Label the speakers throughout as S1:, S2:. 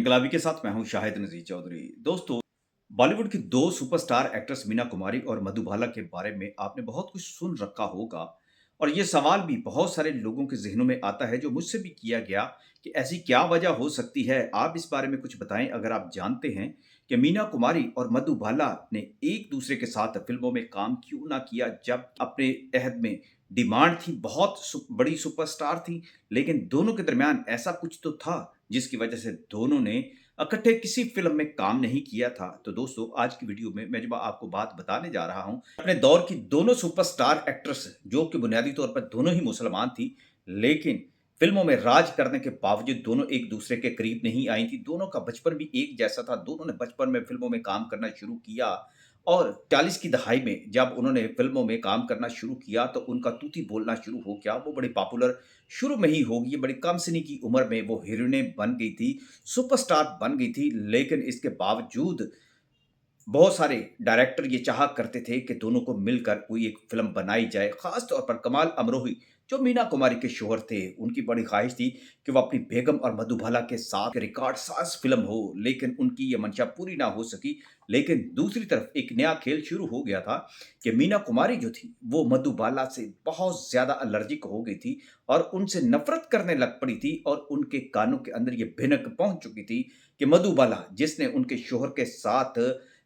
S1: इनकलाबी के साथ मैं हूं शाहिद नजीर चौधरी। दोस्तों, बॉलीवुड की दो सुपरस्टार एक्ट्रेस मीना कुमारी और मधुबाला के बारे में आपने बहुत कुछ सुन रखा होगा और ये सवाल भी बहुत सारे लोगों के जहनों में आता है जो मुझसे भी किया गया कि ऐसी क्या वजह हो सकती है। आप इस बारे में कुछ बताएं अगर आप जानते हैं कि मीना कुमारी और मधुबाला ने एक दूसरे के साथ फिल्मों में काम क्यों ना किया जब अपने अहद में डिमांड थी, बहुत बड़ी सुपरस्टार थी, लेकिन दोनों के दरमियान ऐसा कुछ तो था जिसकी वजह से दोनों ने इकट्ठे किसी फ़िल्म में काम नहीं किया था। तो दोस्तों, आज की वीडियो में मैं जब आपको बात बताने जा रहा हूँ, अपने दौर की दोनों सुपरस्टार एक्ट्रेस जो कि बुनियादी तौर पर दोनों ही मुसलमान थी, लेकिन फ़िल्मों में राज करने के बावजूद दोनों एक-दूसरे के करीब नहीं आई थी। दोनों का बचपन भी एक जैसा था, दोनों ने बचपन में फ़िल्मों में काम करना शुरू किया और 40 की दहाई में जब उन्होंने फ़िल्मों में काम करना शुरू किया, तो उनका तूती बोलना शुरू हो गया। वो बड़ी पॉपुलर शुरू में ही हो गई, बड़ी कम सिनी की उम्र में वो हीरोइनें बन गई थी, सुपरस्टार बन गई थी, लेकिन इसके बावजूद बहुत सारे डायरेक्टर ये चाहा करते थे कि दोनों को मिलकर कोई एक फ़िल्म बनाई जाए। ख़ास तौर पर कमाल अमरोही जो मीना कुमारी के शौहर थे, उनकी बड़ी ख़्वाहिश थी कि वो अपनी बेगम और मधुबाला के साथ रिकॉर्ड साज़ फ़िल्म हो, लेकिन उनकी ये मंशा पूरी ना हो सकी। लेकिन दूसरी तरफ एक नया खेल शुरू हो गया था कि मीना कुमारी जो थी, वो मधुबाला से बहुत ज़्यादा एलर्जिक हो गई थी और उनसे नफ़रत करने लग पड़ी थी और उनके कानों के अंदर ये भिनक पहुँच चुकी थी कि मधुबाला जिसने उनके शौहर के साथ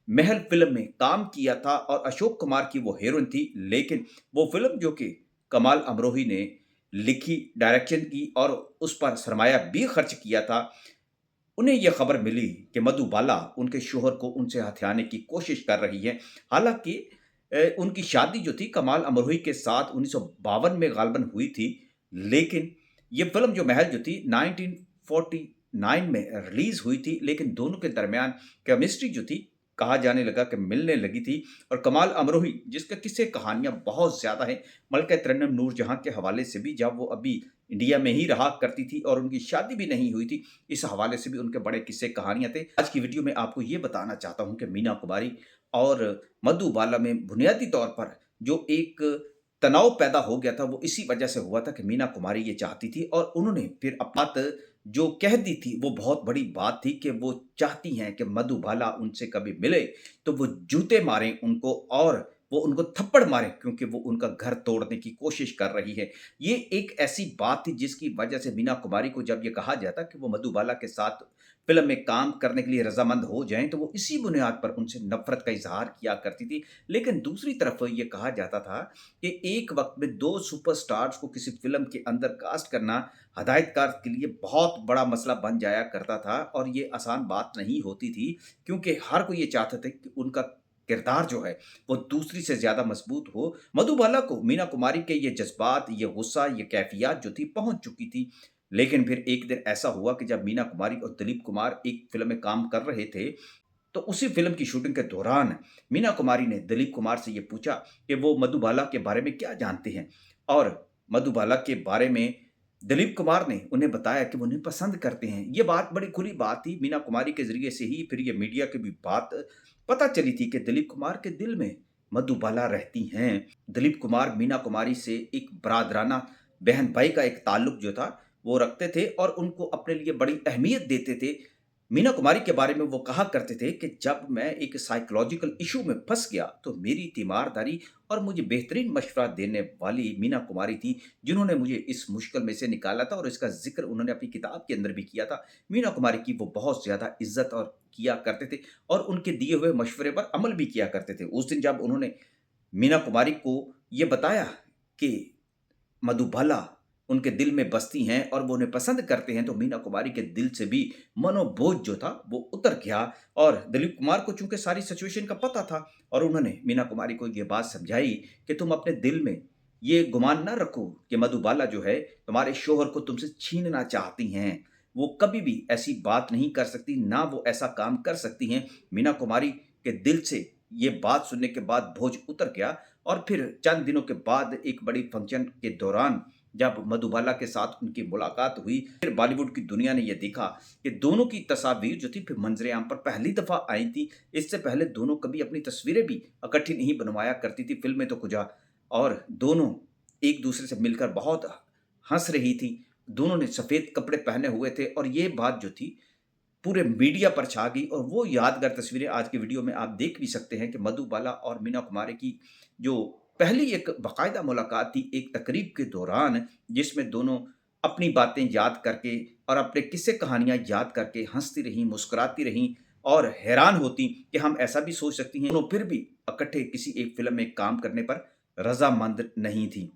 S1: महल फ़िल्म में काम किया था और अशोक कुमार की वो हीरोइन थी, लेकिन वो फ़िल्म जो कि कमाल अमरोही ने लिखी, डायरेक्शन की और उस पर सरमाया भी खर्च किया था, उन्हें ये खबर मिली कि मधुबाला उनके शौहर को उनसे हथियाने की कोशिश कर रही है। हालाँकि उनकी शादी जो थी कमाल अमरोही के साथ 1952 में ग़ालिबन हुई थी, लेकिन ये फ़िल्म जो महल जो थी 1949 में रिलीज़ हुई थी, लेकिन दोनों के दरमियान केमिस्ट्री जो थी, कहा जाने लगा कि मिलने लगी थी और कमाल अमरोही जिसके किस्से कहानियाँ बहुत ज़्यादा हैं, मलका तरन्नुम नूरजहाँ के हवाले से भी जब वो अभी इंडिया में ही रहा करती थी और उनकी शादी भी नहीं हुई थी, इस हवाले से भी उनके बड़े किस्से कहानियाँ थे। आज की वीडियो में आपको ये बताना चाहता हूँ कि मीना कुमारी और मधुबाला में बुनियादी तौर पर जो एक तनाव पैदा हो गया था, वो इसी वजह से हुआ था कि मीना कुमारी ये चाहती थी और उन्होंने फिर बात जो कह दी थी, वो बहुत बड़ी बात थी कि वो चाहती हैं कि मधुबाला उनसे कभी मिले, तो वो जूते मारें उनको और वो उनको थप्पड़ मारें क्योंकि वो उनका घर तोड़ने की कोशिश कर रही है। ये एक ऐसी बात थी जिसकी वजह से मीना कुमारी को जब ये कहा जाता कि वो मधुबाला के साथ फ़िल्म में काम करने के लिए रज़ामंद हो जाएँ, तो वो इसी बुनियाद पर उनसे नफ़रत का इज़हार किया करती थी। लेकिन दूसरी तरफ ये कहा जाता था कि एक वक़्त में 2 सुपरस्टार्स को किसी फ़िल्म के अंदर कास्ट करना हदायतकार के लिए बहुत बड़ा मसला बन जाया करता था और ये आसान बात नहीं होती थी, क्योंकि हर कोई ये चाहते थे कि उनका किरदार जो है, वो दूसरी से ज़्यादा मज़बूत हो। मधुबाला को मीना कुमारी के ये जज़्बात, ये गुस्सा, ये कैफ़ियत जो थी पहुँच चुकी थी। लेकिन फिर एक दिन ऐसा हुआ कि जब मीना कुमारी और दिलीप कुमार एक फ़िल्म में काम कर रहे थे, तो उसी फ़िल्म की शूटिंग के दौरान मीना कुमारी ने दिलीप कुमार से ये पूछा कि वो मधुबाला के बारे में क्या जानते हैं? और मधुबाला के बारे में दिलीप कुमार ने उन्हें बताया कि वो उन्हें पसंद करते हैं। ये बात बड़ी खुली बात थी, मीना कुमारी के ज़रिए से ही फिर ये मीडिया की भी बात पता चली थी कि दिलीप कुमार के दिल में मधुबाला रहती हैं। दिलीप कुमार मीना कुमारी से एक बरादराना बहन-भाई का एक ताल्लुक जो था, वो रखते थे और उनको अपने लिए बड़ी अहमियत देते थे। मीना कुमारी के बारे में वो कहा करते थे कि जब मैं एक साइकोलॉजिकल इश्यू में फँस गया, तो मेरी तीमारदारी और मुझे बेहतरीन मशवरा देने वाली मीना कुमारी थी, जिन्होंने मुझे इस मुश्किल में से निकाला था और इसका ज़िक्र उन्होंने अपनी किताब के अंदर भी किया था। मीना कुमारी की वो बहुत ज़्यादा इज़्ज़त और किया करते थे और उनके दिए हुए मशवरे पर अमल भी किया करते थे। उस दिन जब उन्होंने मीना कुमारी को ये बताया कि मधुबाला उनके दिल में बसती हैं और वो उन्हें पसंद करते हैं, तो मीना कुमारी के दिल से भी मनोबोझ जो था वो उतर गया और दिलीप कुमार को चूँकि सारी सिचुएशन का पता था और उन्होंने मीना कुमारी को ये बात समझाई कि तुम अपने दिल में ये गुमान ना रखो कि मधुबाला जो है तुम्हारे शौहर को तुमसे छीनना चाहती हैं। वो कभी भी ऐसी बात नहीं कर सकती, ना वो ऐसा काम कर सकती हैं। मीना कुमारी के दिल से ये बात सुनने के बाद बोझ उतर गया और फिर चंद दिनों के बाद एक बड़ी फंक्शन के दौरान जब मधुबाला के साथ उनकी मुलाकात हुई, फिर बॉलीवुड की दुनिया ने ये देखा कि दोनों की तस्वीर जो थी फिर मंजर-ए-आम पर पहली दफ़ा आई थी। इससे पहले दोनों कभी अपनी तस्वीरें भी इकट्ठी नहीं बनवाया करती थी, फ़िल्में तो कुछ और दोनों एक-दूसरे से मिलकर बहुत हँस रही थी। दोनों ने सफ़ेद कपड़े पहने हुए थे और ये बात जो थी पूरे मीडिया पर छा गई और वो यादगार तस्वीरें आज की वीडियो में आप देख भी सकते हैं कि मधुबाला और मीना कुमारी की जो पहली एक बाकायदा मुलाकात थी एक तकरीब के दौरान, जिसमें दोनों अपनी बातें याद करके और अपने किस्से कहानियाँ याद करके हँसती रहीं, मुस्कुराती रहीं और हैरान होती कि हम ऐसा भी सोच सकती हैं, दोनों फिर भी इकट्ठे किसी एक फ़िल्म में काम करने पर रज़ामंद नहीं थीं।